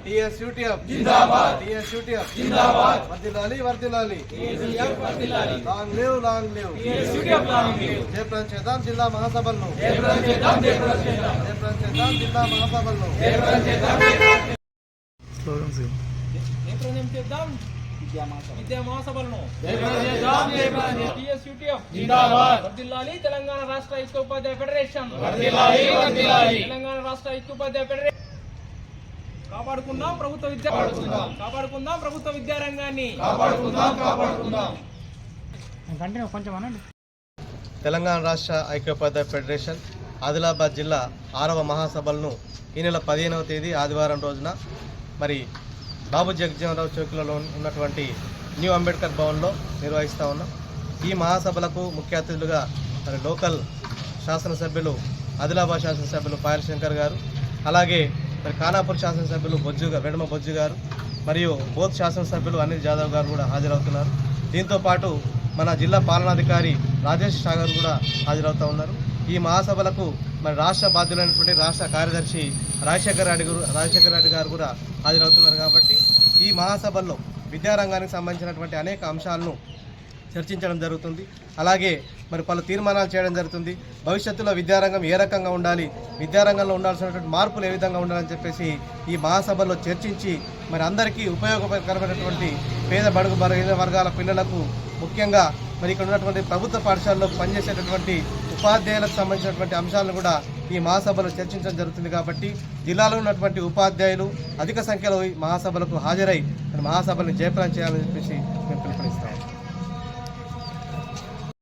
TSUTF జిందాబాద్ TSUTF జిందాబాద్ వర్ధిల్లాలి వర్ధిల్లాలి TSUTF వర్ధిల్లాలి long live TSUTF long live జయప్రదం చేద్దాం జిల్లా మహాసభలను జయప్రదం చేద్దాం జిల్లా మహాసభలను జయప్రదం చేద్దాం విద్యా మహాసభలను టీఎస్యూటీఎఫ్ జిందాబాద్ వర్ధిల్లాలి తెలంగాణ రాష్ట్ర ఐక్యోపాధ్యాయ ఫెడరేషన్ తెలంగాణ రాష్ట్ర ఐక్యోపాధ్యాయ ఫెడరేషన్ కాపాడుకుందాం ప్రభుత్వ విద్య కాపాడుకుందాం ప్రభుత్వ విద్యారంగాన్ని తెలంగాణ రాష్ట్ర ఐక్యోపాధ్యాయ ఫెడరేషన్ ఆదిలాబాద్ జిల్లా 6వ మహాసభలను ఈ నెల 15వ తేదీ ఆదివారం రోజున మరి బాబు జగజ్జీవనరావు చౌక్లో ఉన్నటువంటి న్యూ అంబేద్కర్ భవన్లో నిర్వహిస్తూ ఉన్నాం. ఈ మహాసభలకు ముఖ్య అతిథులుగా మరి లోకల్ శాసనసభ్యులు ఆదిలాబాద్ శాసనసభ్యులు పాయల్ శంకర్ గారు, అలాగే మరి ఖానాపూర్ శాసనసభ్యులు వెడమ బొజ్జు గారు మరియు బోత్ శాసనసభ్యులు అనిల్ జాదవ్ గారు కూడా హాజరవుతున్నారు. దీంతోపాటు మన జిల్లా పాలనాధికారి రాజేష్ సాగర్ కూడా హాజరవుతూ ఉన్నారు. ఈ మహాసభలకు మరి రాష్ట్ర బాధ్యులైనటువంటి రాష్ట్ర కార్యదర్శి రాజశేఖర్ రెడ్డి గారు కూడా హాజరవుతున్నారు. కాబట్టి ఈ మహాసభల్లో విద్యారంగానికి సంబంధించినటువంటి అనేక అంశాలను చర్చించడం జరుగుతుంది. అలాగే మరి పలు తీర్మానాలు చేయడం జరుగుతుంది. భవిష్యత్తులో విద్యారంగం ఏ రకంగా ఉండాలి, విద్యారంగంలో ఉండాల్సినటువంటి మార్పులు ఏ విధంగా ఉండాలని చెప్పేసి ఈ మహాసభలో చర్చించి మరి అందరికీ ఉపయోగకరమైనటువంటి పేద బడుగు బలహీన వర్గాల పిల్లలకు ముఖ్యంగా మరి ఇక్కడ ఉన్నటువంటి ప్రభుత్వ పాఠశాలలో పనిచేసేటటువంటి ఉపాధ్యాయులకు సంబంధించినటువంటి అంశాలను కూడా ఈ మహాసభలో చర్చించడం జరుగుతుంది. కాబట్టి జిల్లాలో ఉన్నటువంటి ఉపాధ్యాయులు అధిక సంఖ్యలో ఈ మహాసభలకు హాజరై మహాసభలను జయప్రదం చేయాలని చెప్పేసి మేము పిలుపునిస్తాం.